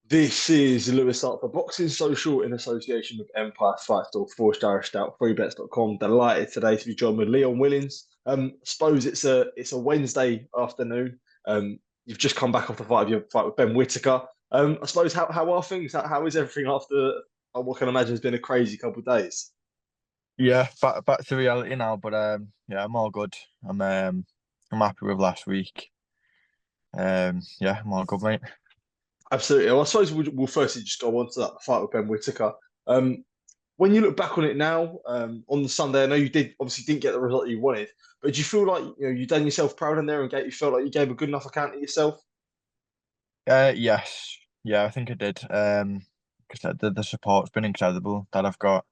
This is Lewis Art for Boxing Social in association with Empire Fight Store, Forged Irish Stout, freebets.com. Delighted today to be joined with Leon Willings. Suppose it's a Wednesday afternoon. You've just come back off the fight of your fight with Ben Whittaker. I suppose how are things? How is everything after what can imagine has been a crazy couple of days? Yeah, back to reality now, but yeah, I'm all good. I'm happy with last week. Yeah, I'm all good, mate. Absolutely. Well, I suppose we'll firstly just go on to that fight with Ben Whittaker. Um, when you look back on it now, on the Sunday, I know you did obviously didn't get the result you wanted, but do you feel like you done yourself proud in there and you felt like you gave a good enough account of yourself? Yes, yeah, I think I did. Because the support's been incredible that I've got.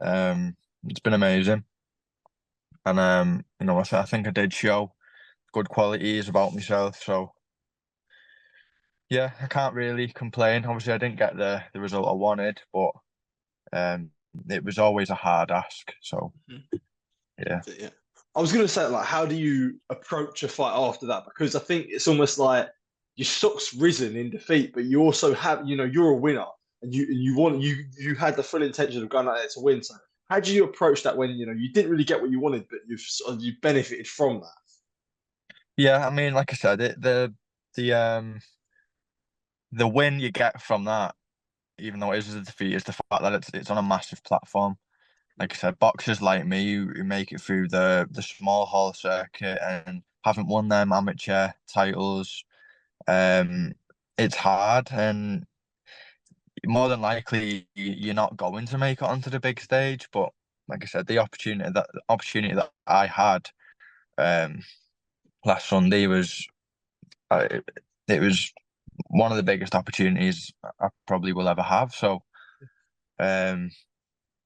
It's been amazing, and I think I did show good qualities about myself. So yeah, I can't really complain. Obviously, I didn't get the result I wanted, but um, it was always a hard ask. So yeah. Yeah. I was going to say, like, how do you approach a fight after that? Because I think it's almost like your stock's risen in defeat, but you also have, you're a winner, and you had the full intention of going out there to win. So how do you approach that when you didn't really get what you wanted, but you benefited from that? Yeah, I mean, like I said, the win you get from that, even though it is a defeat, is the fact that it's on a massive platform. Like I said, boxers like me who make it through the small hall circuit and haven't won them amateur titles, um, it's hard, and more than likely you're not going to make it onto the big stage. But like I said, the opportunity that I had um last Sunday was it, it was one of the biggest opportunities I probably will ever have. So um,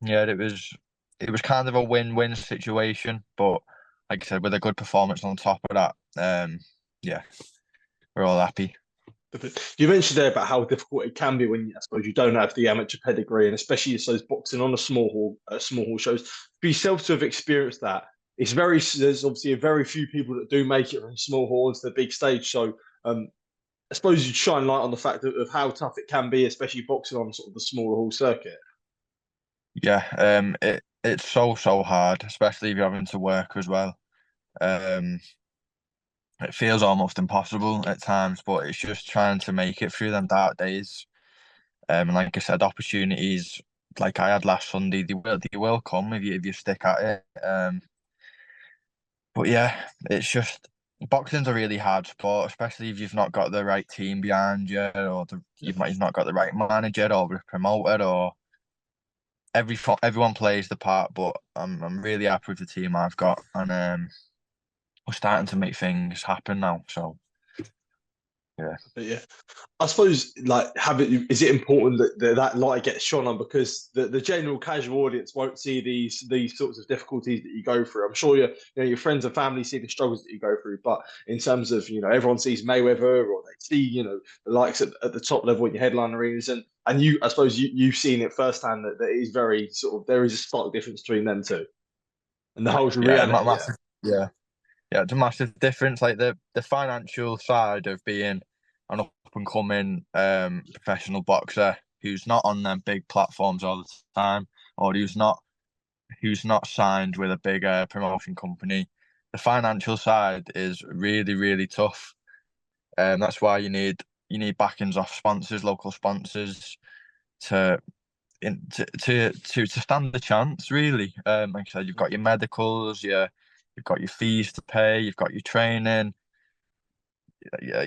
yeah, it was kind of a win-win situation, but like I said, with a good performance on top of that, yeah, we're all happy. You mentioned there about how difficult it can be when I suppose you don't have the amateur pedigree, and especially those boxing on small hall shows. For yourself to have experienced that, there's obviously a very few people that do make it from small halls to the big stage. So I suppose you'd shine light on the fact of how tough it can be, especially boxing on sort of the smaller hall circuit. Yeah, it's so hard, especially if you're having to work as well. Um, it feels almost impossible at times, but it's just trying to make it through them dark days. And like I said, opportunities like I had last Sunday, they will come if you stick at it. But yeah, it's just boxing's a really hard sport, especially if you've not got the right team behind you, or you've not got the right manager or the promoter, or everyone plays the part. But I'm really happy with the team I've got, and we're starting to make things happen now. So yeah. But yeah, I suppose like is it important that light gets shone on because the general casual audience won't see these sorts of difficulties that you go through. I'm sure your friends and family see the struggles that you go through, but in terms of everyone sees Mayweather or they see the likes at the top level in your headline arenas and I suppose you've seen it firsthand that it is very sort of there is a stark difference between them two and the whole Yeah, reality. Yeah. massive. Yeah, yeah, it's a massive difference. Like the financial side of being an up and coming professional boxer who's not on them big platforms all the time, or who's not signed with a big promotion company. The financial side is really, really tough. That's why you need backings off sponsors, local sponsors, to to stand the chance. Really, like I said, you've got your medicals, you've got your fees to pay, you've got your training. Yeah,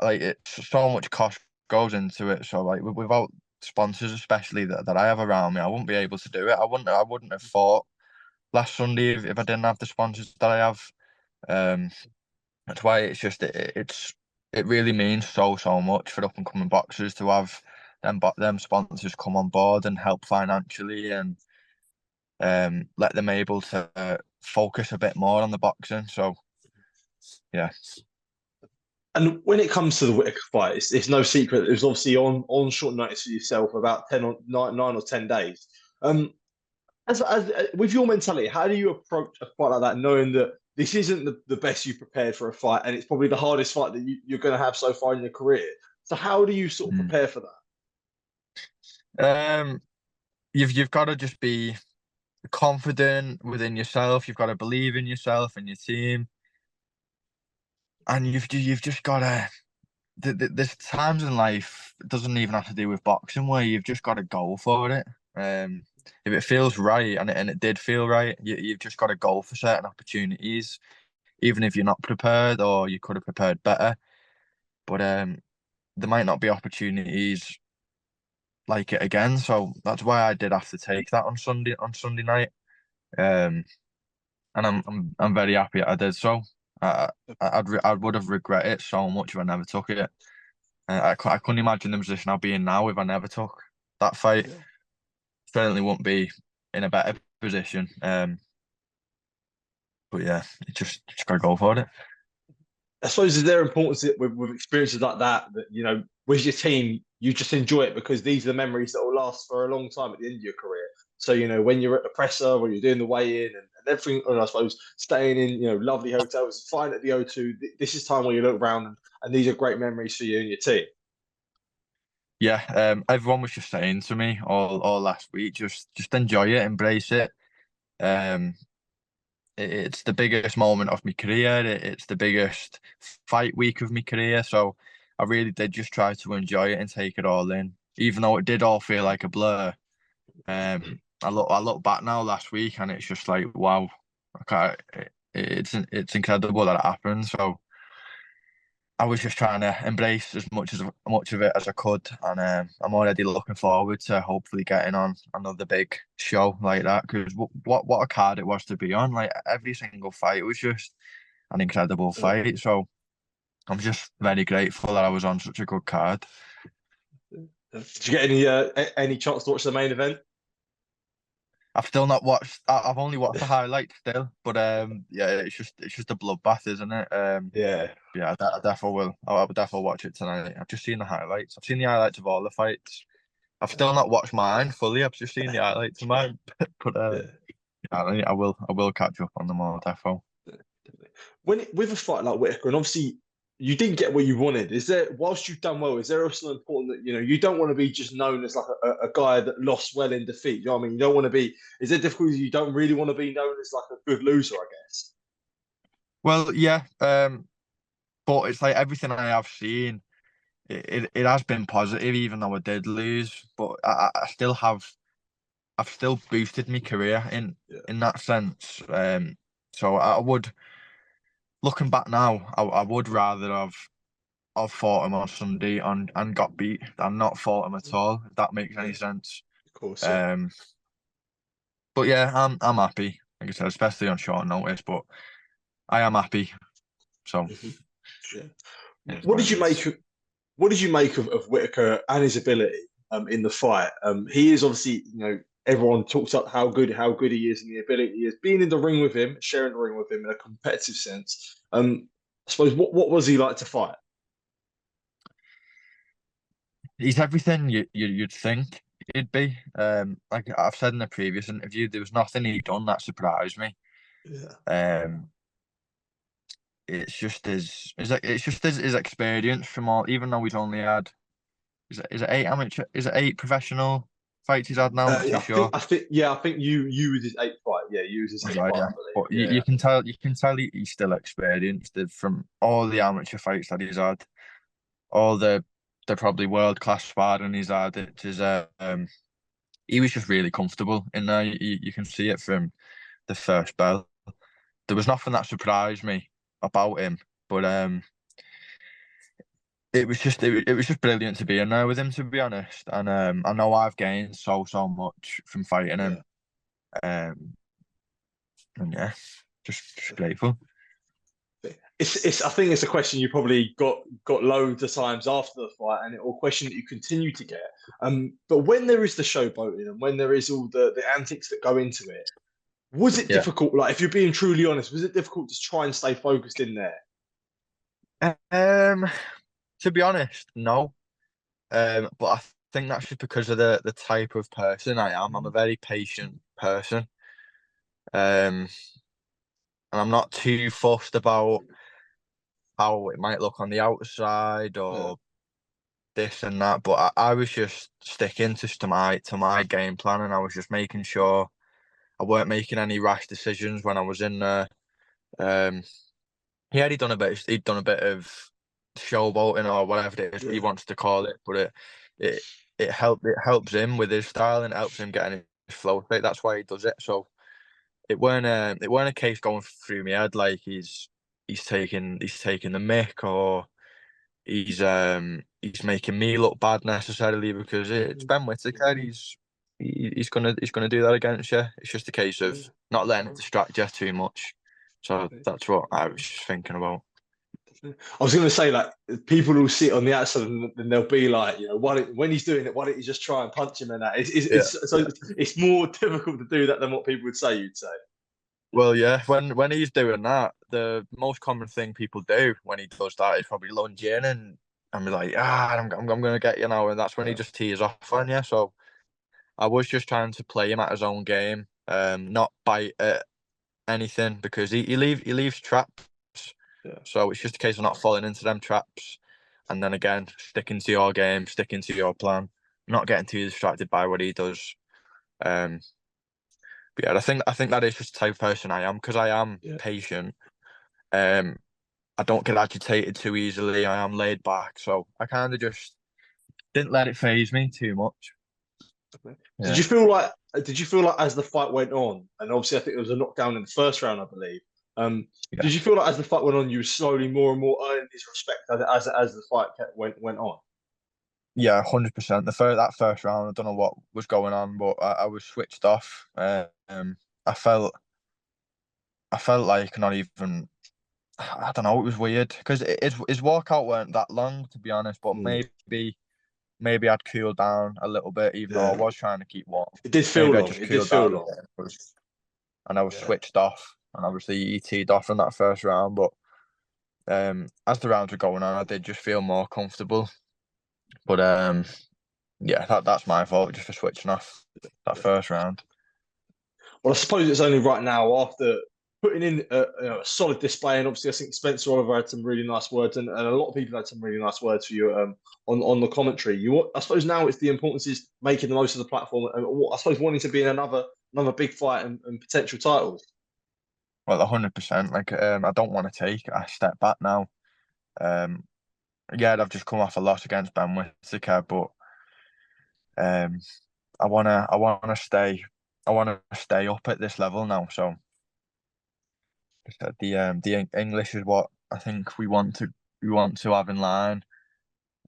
like it's so much cost goes into it. So like without sponsors, especially that I have around me, I wouldn't be able to do it. I wouldn't have fought last Sunday if I didn't have the sponsors that I have. Um, that's why it really means so much for up and coming boxers to have them sponsors come on board and help financially and let them able to focus a bit more on the boxing. So yeah. And when it comes to the Whitaker fight, it's no secret it was obviously on short notice for yourself, about 9 or 10 days. Um, with your mentality, how do you approach a fight like that, knowing that this isn't the best you've prepared for a fight, and it's probably the hardest fight that you're going to have so far in your career? So how do you sort of Mm. prepare for that? Um, you've got to just be confident within yourself. You've got to believe in yourself and your team, and you've just got to. There's times in life, it doesn't even have to do with boxing, where you've just got to go for it. If it feels right, and it did feel right, you've just got to go for certain opportunities, even if you're not prepared or you could have prepared better. But there might not be opportunities like it again, so that's why I did have to take that on Sunday night. Um, and I'm very happy I did so. I would have regretted it so much if I never took it. I couldn't imagine the position I'll be in now if I never took that fight. Yeah. Certainly wouldn't be in a better position. But yeah, just gotta go for it. I suppose is there importance with experiences like that with your team you just enjoy it because these are the memories that will last for a long time at the end of your career. So when you're at the presser or you're doing the weigh in and everything, and I suppose staying in lovely hotels, fine at the O2. This is time where you look around and these are great memories for you and your team. Yeah, everyone was just saying to me all last week, just enjoy it, embrace it. Um, it's the biggest moment of my career. It's the biggest fight week of my career. So I really did just try to enjoy it and take it all in, even though it did all feel like a blur. I look back now last week and it's just like wow, okay, it's incredible that it happened. So I was just trying to embrace as much of it as I could, and I'm already looking forward to hopefully getting on another big show like that. Because what a card it was to be on! Like every single fight was just an incredible fight. So I'm just very grateful that I was on such a good card. Did you get any chance to watch the main event? I've still not watched. I've only watched the highlights still, but yeah, it's just a bloodbath, isn't it? Yeah. Yeah, I definitely will. I'll definitely watch it tonight. I've just seen the highlights. I've seen the highlights of all the fights. I've still not watched mine fully. I've just seen the highlights of mine, but Yeah. yeah, I will catch up on them all, defo. With a fight like Whitaker, and obviously you didn't get what you wanted, is there, whilst you've done well, is there also important that you don't want to be just known as like a guy that lost well in defeat? You know what I mean? You don't want to be. Is there difficulties you don't really want to be known as like a good loser? I guess. Well, yeah, but it's like everything I have seen, it has been positive, even though I did lose. But I still have, I've still boosted my career Yeah. in that sense. So I would, looking back now, I would rather have fought him on Sunday and got beat than not fought him at all. If that makes Yeah. any sense. Of course. Yeah. Um, but yeah, I'm happy. Like I said, especially on short notice, but I am happy. So Mhm. Yeah. it's What what did it you is. make? What did you make of Whitaker and his ability in the fight? He is obviously, everyone talks up how good he is and the ability he is. Being in the ring with him, sharing the ring with him in a competitive sense. I suppose what was he like to fight? He's everything you'd think he'd be. Like I've said in the previous interview, there was nothing he'd done that surprised me. Yeah. Um, it's just his experience from all. Even though he's only had is it 8 amateur, is it 8 professional fights he's had now? I'm not too Yeah, sure. I think you was his eighth fight. Yeah, you was his That's eighth right, fight, yeah. I believe. But Yeah. you can tell he's still experienced from all the amateur fights that he's had, all the probably world class sparring he's had. It is he was just really comfortable in there. You can see it from the first bell. There was nothing that surprised me about him, but it was just brilliant to be in there with him, to be honest. And I know I've gained so much from fighting him. Yeah. Um, and yeah, just grateful. It's I think it's a question you probably got loads of times after the fight, and or a question that you continue to get. But when there is the showboating and when there is all the antics that go into it, was it Yeah. difficult? Like, if you're being truly honest, was it difficult to try and stay focused in there? Um, to be honest, no. But I think that's just because of the type of person I am. I'm a very patient person. Um, and I'm not too fussed about how it might look on the outside Yeah. or this and that, but I was just sticking to my game plan, and I was just making sure I weren't making any rash decisions when I was in there. Um, he'd done a bit of showboating or whatever it is he Yeah. wants to call it, but it it helps him with his style and it helps him getting his flow state. That's why he does it. So it weren't a case going through my head like he's taking the mick or he's making me look bad necessarily because it's Ben Whittaker. He's gonna do that against you. It's just a case of not letting it distract you too much. So that's what I was just thinking about. I was going to say, like, people will sit on the outside and they'll be like, you know, when he's doing it, why don't you just try and punch him and that? Yeah. It's more difficult to do that than what people would say. You'd say. Well, yeah. When he's doing that, the most common thing people do when he does that is probably lunge in and be like, I'm gonna get you now, and that's when he just tees off on you. So I was just trying to play him at his own game, not bite at anything because he leaves traps. Yeah. So it's just a case of not falling into them traps, and then again sticking to your game, sticking to your plan, not getting too distracted by what he does. Um, but yeah, I think that is just the type of person I am because I am Yeah. patient. Um, I don't get agitated too easily. I am laid back, so I kind of just didn't let it phase me too much. Okay. Yeah. Did you feel like as the fight went on, and obviously I think it was a knockdown in the first round, I believe. Yeah. Did you feel like as the fight went on, you were slowly more and more earning his respect as the fight went on? Yeah, 100%. That first round, I don't know what was going on, but I was switched off. I felt like not even. I don't know. It was weird because his walkout weren't that long, to be honest. But Mm. maybe I'd cooled down a little bit, even though I Yeah. was trying to keep warm. It did feel Maybe I long. just It did cooled feel down a long. bit and I was Yeah. switched off. And obviously, he teed off in that first round. But as the rounds were going on, I did just feel more comfortable. But yeah, that's my fault just for switching off that first round. Well, I suppose it's only right now after putting in a solid display, and obviously I think Spencer Oliver had some really nice words, and a lot of people had some really nice words for you on the commentary. I suppose now it's the importance is making the most of the platform, and I suppose wanting to be in another big fight and potential titles. Well, 100%. Like I don't want to take a step back now. Um, yeah, I've just come off a loss against Ben Whittaker, but um, I wanna stay up at this level now. So the English is what I think we want to have in line.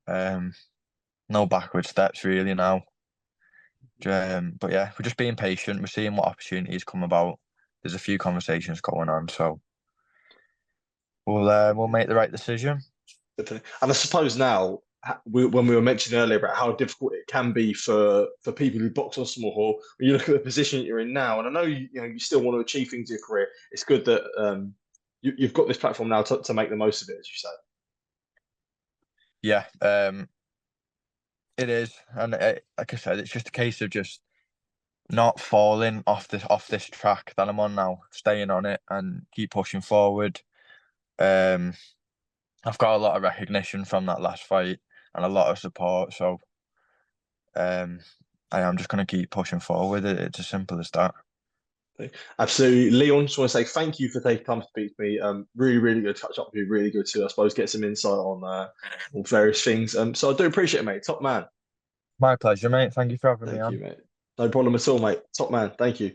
Um, no backward steps really now. But yeah, we're just being patient. We're seeing what opportunities come about. There's a few conversations going on, so we'll make the right decision. And I suppose now, when we were mentioning earlier about how difficult it can be for people who box on small hall, when you look at the position that you're in now, and I know you still want to achieve things in your career, it's good that you've got this platform now to make the most of it, as you say. Yeah, it is, and like I said, it's just a case of just not falling off this track that I'm on now, staying on it and keep pushing forward. Um, I've got a lot of recognition from that last fight and a lot of support, so um, I am just going to keep pushing forward. It's as simple as that. Absolutely. Leon, just want to say thank you for taking time to speak to me. Really, really good to catch up with you. Really good to, I suppose, get some insight on various things. So I do appreciate it, mate. Top man. My pleasure, mate. Thank you for having me Thank you, on. mate. No problem at all, mate. Top man. Thank you.